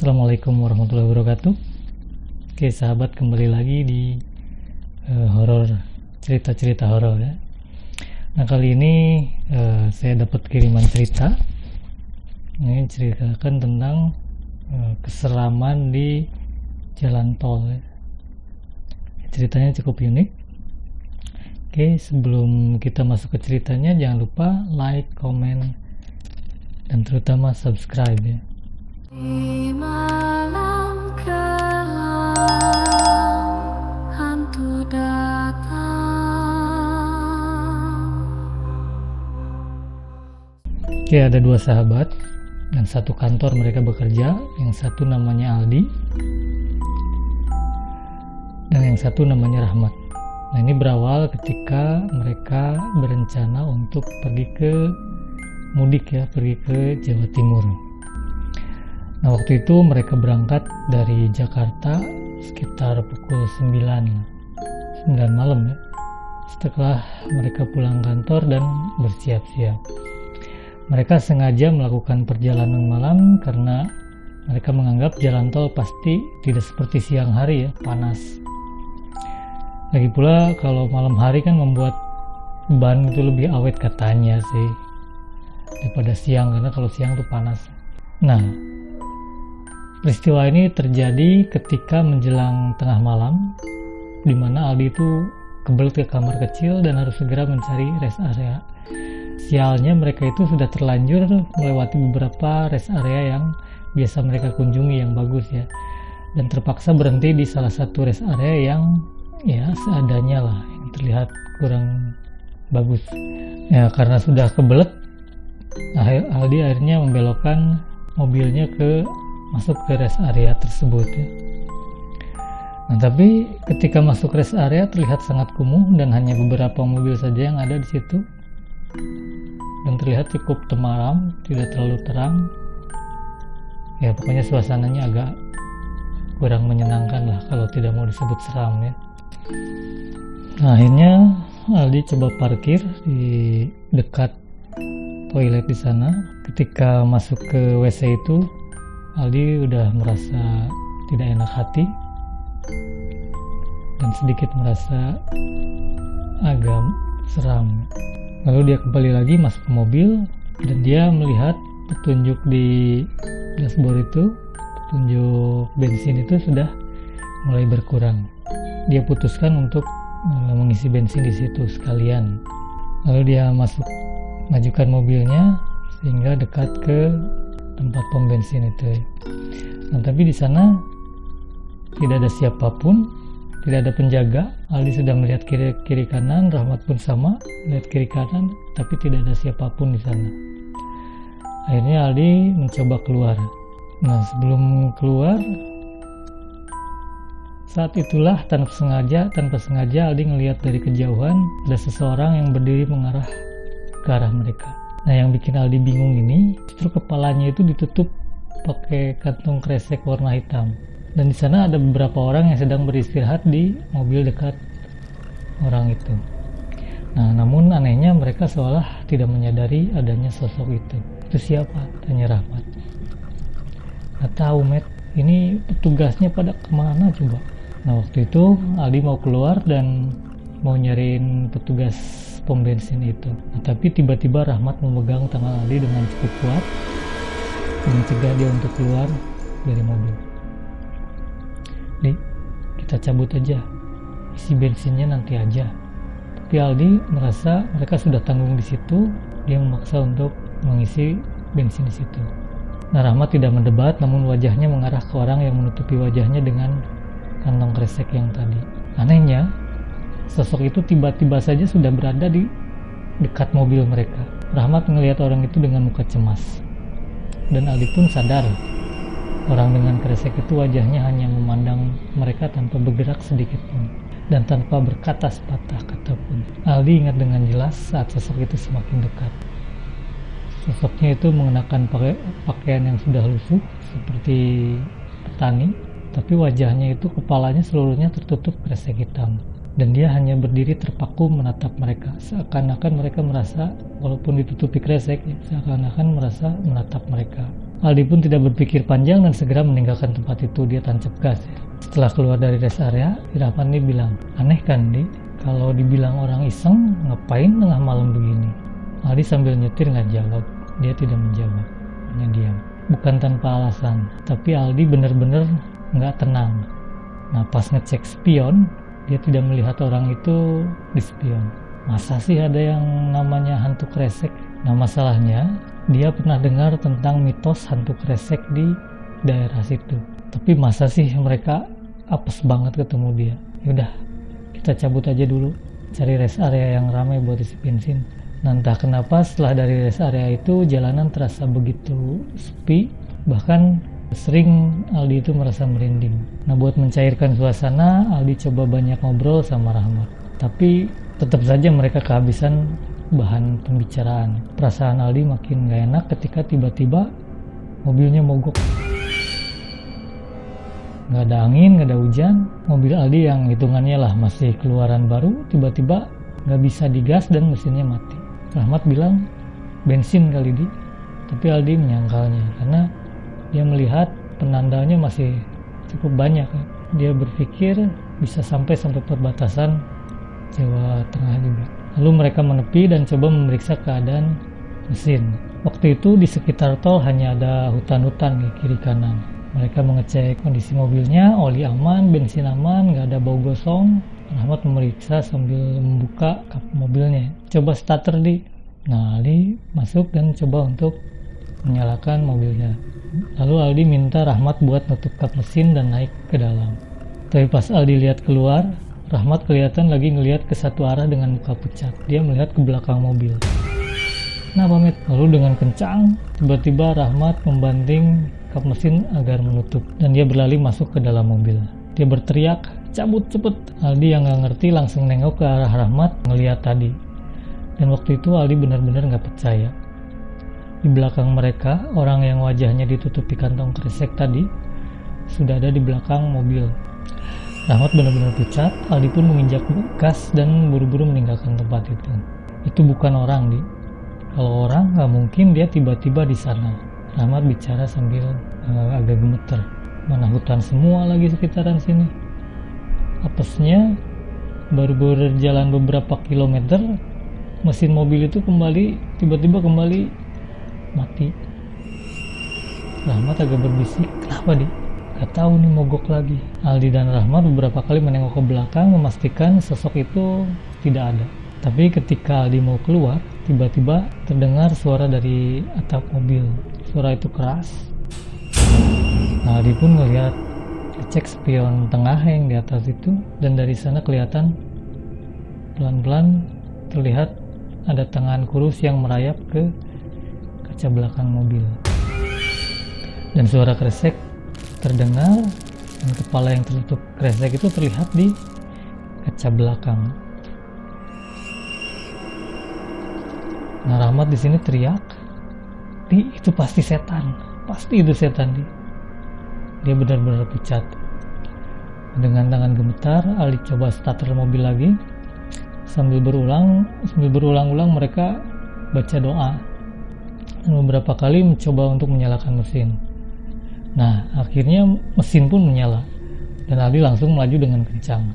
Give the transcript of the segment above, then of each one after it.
Assalamualaikum warahmatullahi wabarakatuh. Oke sahabat, kembali lagi di horor, cerita-cerita horor ya. Nah kali ini saya dapat kiriman cerita. Ini ceritakan tentang keseraman di jalan tol ya. Ceritanya cukup unik. Oke, sebelum kita masuk ke ceritanya, jangan lupa like, komen, dan terutama subscribe ya. Di malam kelam, hantu datang. Oke, ada dua sahabat dan satu kantor mereka bekerja. Yang satu namanya Aldi dan yang satu namanya Rahmat. Nah, ini berawal ketika mereka berencana untuk pergi ke mudik ya, pergi ke Jawa Timur. Nah, waktu itu mereka berangkat dari Jakarta sekitar pukul 9 malam ya. Setelah mereka pulang kantor dan bersiap-siap. Mereka sengaja melakukan perjalanan malam karena mereka menganggap jalan tol pasti tidak seperti siang hari ya, panas. Lagi pula kalau malam hari kan membuat ban itu lebih awet katanya sih daripada siang, karena kalau siang tuh panas. Nah, peristiwa ini terjadi ketika menjelang tengah malam, di mana Aldi itu kebelet ke kamar kecil dan harus segera mencari rest area. Sialnya mereka itu sudah terlanjur melewati beberapa rest area yang biasa mereka kunjungi yang bagus ya, dan terpaksa berhenti di salah satu rest area yang ya seadanya lah, yang terlihat kurang bagus ya. Karena sudah kebelet, Aldi akhirnya membelokkan mobilnya masuk ke rest area tersebut ya. Nah, tapi ketika masuk rest area terlihat sangat kumuh dan hanya beberapa mobil saja yang ada di situ. Dan terlihat cukup temaram, tidak terlalu terang. Ya, pokoknya suasananya agak kurang menyenangkan lah kalau tidak mau disebut seram ya. Nah, akhirnya Aldi coba parkir di dekat toilet di sana. Ketika masuk ke WC itu, Aldi udah merasa tidak enak hati dan sedikit merasa agak seram. Lalu dia kembali lagi masuk ke mobil dan dia melihat petunjuk di dashboard itu, petunjuk bensin itu sudah mulai berkurang. Dia putuskan untuk mengisi bensin di situ sekalian. Lalu dia majukan mobilnya sehingga dekat ke tempat pom bensin itu. Nah, tapi di sana tidak ada siapapun, tidak ada penjaga. Aldi sudah melihat kiri kanan, Rahmat pun sama, melihat kiri kanan, tapi tidak ada siapapun di sana. Akhirnya Aldi mencoba keluar. Nah, sebelum keluar, saat itulah tanpa sengaja Aldi melihat dari kejauhan ada seseorang yang berdiri mengarah ke arah mereka. Nah, yang bikin Aldi bingung ini, justru kepalanya itu ditutup pakai kantong kresek warna hitam. Dan di sana ada beberapa orang yang sedang beristirahat di mobil dekat orang itu. Nah, namun anehnya mereka seolah tidak menyadari adanya sosok itu. Itu siapa? Tanya Rahmat. Nggak tahu, Met. Ini petugasnya pada kemana coba? Nah, waktu itu Aldi mau keluar dan mau nyariin petugas pom bensin itu. Nah, tapi tiba-tiba Rahmat memegang tangan Aldi dengan cukup kuat dan mencegah dia untuk keluar dari mobil. Di, kita cabut aja, isi bensinnya nanti aja. Tapi Aldi merasa mereka sudah tanggung di situ, dia memaksa untuk mengisi bensin di situ. Nah, Rahmat tidak mendebat, namun wajahnya mengarah ke orang yang menutupi wajahnya dengan kantong kresek yang tadi. Anehnya, sosok itu tiba-tiba saja sudah berada di dekat mobil mereka. Rahmat melihat orang itu dengan muka cemas, dan Aldi pun sadar orang dengan kresek itu wajahnya hanya memandang mereka tanpa bergerak sedikit pun dan tanpa berkata sepatah kata pun. Aldi ingat dengan jelas saat sosok itu semakin dekat. Sosoknya itu mengenakan pakaian yang sudah lusuh seperti petani, tapi wajahnya itu, kepalanya seluruhnya tertutup kresek hitam. Dan dia hanya berdiri terpaku menatap mereka, seakan-akan mereka merasa, walaupun ditutupi kresek, seakan-akan merasa menatap mereka. Aldi pun tidak berpikir panjang dan segera meninggalkan tempat itu. Dia tancap gas. Setelah keluar dari rest area, Rahmat nih bilang, aneh kan Di, kalau dibilang orang iseng, ngapain tengah malam begini? Aldi sambil nyetir nggak jawab. Dia tidak menjawab, hanya diam. Bukan tanpa alasan, tapi Aldi benar-benar nggak tenang. Nah pas ngecek spion, dia tidak melihat orang itu di spion. Masa sih ada yang namanya hantu kresek? Nah masalahnya, dia pernah dengar tentang mitos hantu kresek di daerah situ. Tapi masa sih mereka apes banget ketemu dia? Yaudah, kita cabut aja dulu, cari rest area yang ramai buat isi bensin. Nah entah kenapa setelah dari rest area itu jalanan terasa begitu sepi, bahkan sering Aldi itu merasa merinding. Nah buat mencairkan suasana, Aldi coba banyak ngobrol sama Rahmat. Tapi tetap saja mereka kehabisan bahan pembicaraan. Perasaan Aldi makin gak enak ketika tiba-tiba mobilnya mogok. Gak ada angin, gak ada hujan. Mobil Aldi yang hitungannya lah masih keluaran baru, tiba-tiba gak bisa digas dan mesinnya mati. Rahmat bilang bensin kali Di, tapi Aldi menyangkalnya karena dia melihat penandanya masih cukup banyak. Dia berpikir bisa sampai perbatasan Jawa Tengah juga. Lalu mereka menepi dan coba memeriksa keadaan mesin. Waktu itu di sekitar tol hanya ada hutan-hutan di kiri kanan. Mereka mengecek kondisi mobilnya, oli aman, bensin aman, nggak ada bau gosong. Rahmat memeriksa sambil membuka kap mobilnya. Coba starter Di. Nah Aldi masuk dan coba untuk menyalakan mobilnya. Lalu Aldi minta Rahmat buat nutup kap mesin dan naik ke dalam. Tapi pas Aldi lihat keluar, Rahmat kelihatan lagi ngelihat ke satu arah dengan muka pucat. Dia melihat ke belakang mobil. Kenapa Met? Lalu dengan kencang, tiba-tiba Rahmat membanting kap mesin agar menutup. Dan dia berlari masuk ke dalam mobil. Dia berteriak, cabut cepet. Aldi yang gak ngerti langsung nengok ke arah Rahmat ngelihat tadi. Dan waktu itu Aldi benar-benar gak percaya. Di belakang mereka, orang yang wajahnya ditutupi kantong kresek tadi sudah ada di belakang mobil. Rahmat benar-benar pucat. Aldi pun menginjak gas dan buru-buru meninggalkan tempat itu. Itu bukan orang Di. Kalau orang nggak mungkin dia tiba-tiba di sana. Rahmat bicara sambil agak gemeter. Mana hutan semua lagi sekitaran sini. Apesnya baru berjalan beberapa kilometer, mesin mobil itu tiba-tiba kembali mati. Rahmat agak berbisik, kenapa Di? Gak tahu nih, mogok lagi. Aldi dan Rahmat beberapa kali menengok ke belakang memastikan sosok itu tidak ada. Tapi ketika Aldi mau keluar, tiba-tiba terdengar suara dari atap mobil. Suara itu keras. Nah, Aldi pun ngelihat, cek spion tengah yang di atas itu, dan dari sana kelihatan pelan-pelan terlihat ada tangan kurus yang merayap ke kaca belakang mobil. Dan suara kresek terdengar dan kepala yang tertutup kresek itu terlihat di kaca belakang. Nah, Rahmat di sini teriak, Di, itu pasti setan, pasti itu setan Di. Dia benar-benar pucat. Dengan tangan gemetar, Aldi coba starter mobil lagi. Sambil berulang-ulang mereka baca doa dan beberapa kali mencoba untuk menyalakan mesin. Nah, akhirnya mesin pun menyala dan Aldi langsung melaju dengan kencang.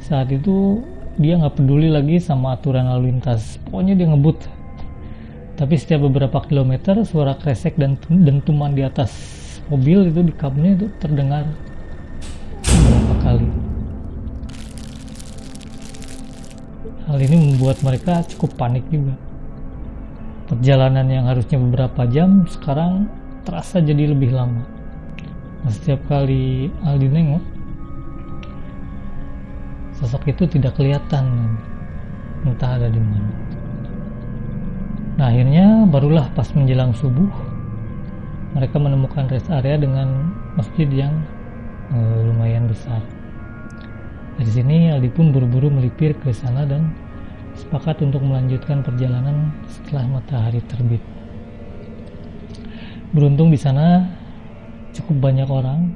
Saat itu dia nggak peduli lagi sama aturan lalu lintas, pokoknya dia ngebut. Tapi setiap beberapa kilometer suara kresek dan dentuman di atas mobil itu di kapnya itu terdengar beberapa kali. Hal ini membuat mereka cukup panik juga. Perjalanan yang harusnya beberapa jam sekarang terasa jadi lebih lama. Nah, setiap kali Aldi nengok, sosok itu tidak kelihatan, entah ada di mana. Nah, akhirnya barulah pas menjelang subuh mereka menemukan rest area dengan masjid yang lumayan besar. Dari sini Aldi pun buru-buru melipir ke sana dan sepakat untuk melanjutkan perjalanan setelah matahari terbit. Beruntung di sana cukup banyak orang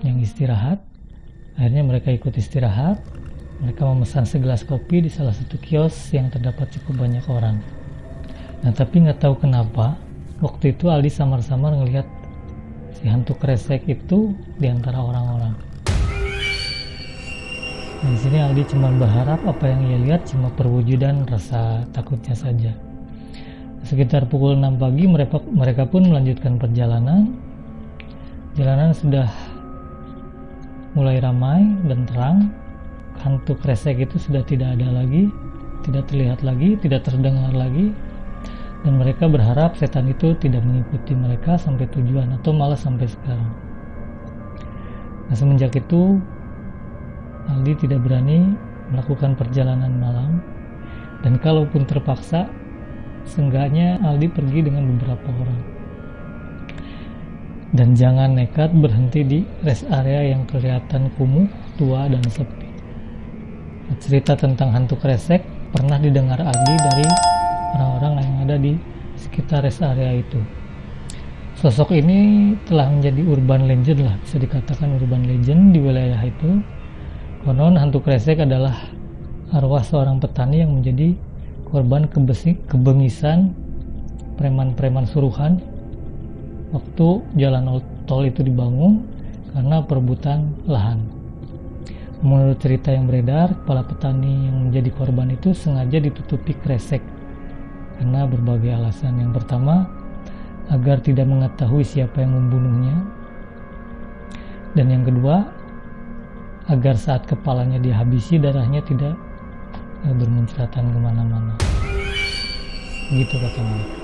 yang istirahat. Akhirnya mereka ikut istirahat. Mereka memesan segelas kopi di salah satu kios yang terdapat cukup banyak orang. Nah, tapi nggak tahu kenapa waktu itu Aldi samar-samar ngelihat si hantu kresek itu di antara orang-orang. Di sini Aldi cuma berharap apa yang ia lihat cuma perwujudan rasa takutnya saja. Sekitar pukul 6 pagi mereka pun melanjutkan perjalanan. Jalanan sudah mulai ramai dan terang. Hantu kresek itu sudah tidak ada lagi, tidak terlihat lagi, tidak terdengar lagi. Dan mereka berharap setan itu tidak mengikuti mereka sampai tujuan atau malah sampai sekarang. Nah, semenjak itu Aldi tidak berani melakukan perjalanan malam, dan kalaupun terpaksa, seenggaknya Aldi pergi dengan beberapa orang. Dan jangan nekat berhenti di rest area yang kelihatan kumuh, tua, dan sepi. Nah, cerita tentang hantu kresek pernah didengar Aldi dari orang-orang yang ada di sekitar rest area itu. Sosok ini telah menjadi urban legend lah, bisa dikatakan urban legend di wilayah itu. Konon hantu kresek adalah arwah seorang petani yang menjadi korban kebengisan preman-preman suruhan waktu jalan tol itu dibangun karena perebutan lahan. Menurut cerita yang beredar, kepala petani yang menjadi korban itu sengaja ditutupi kresek karena berbagai alasan. Yang pertama, agar tidak mengetahui siapa yang membunuhnya. Dan yang kedua, agar saat kepalanya dihabisi, darahnya tidak bermuncratan kemana-mana. Gitu kata mereka.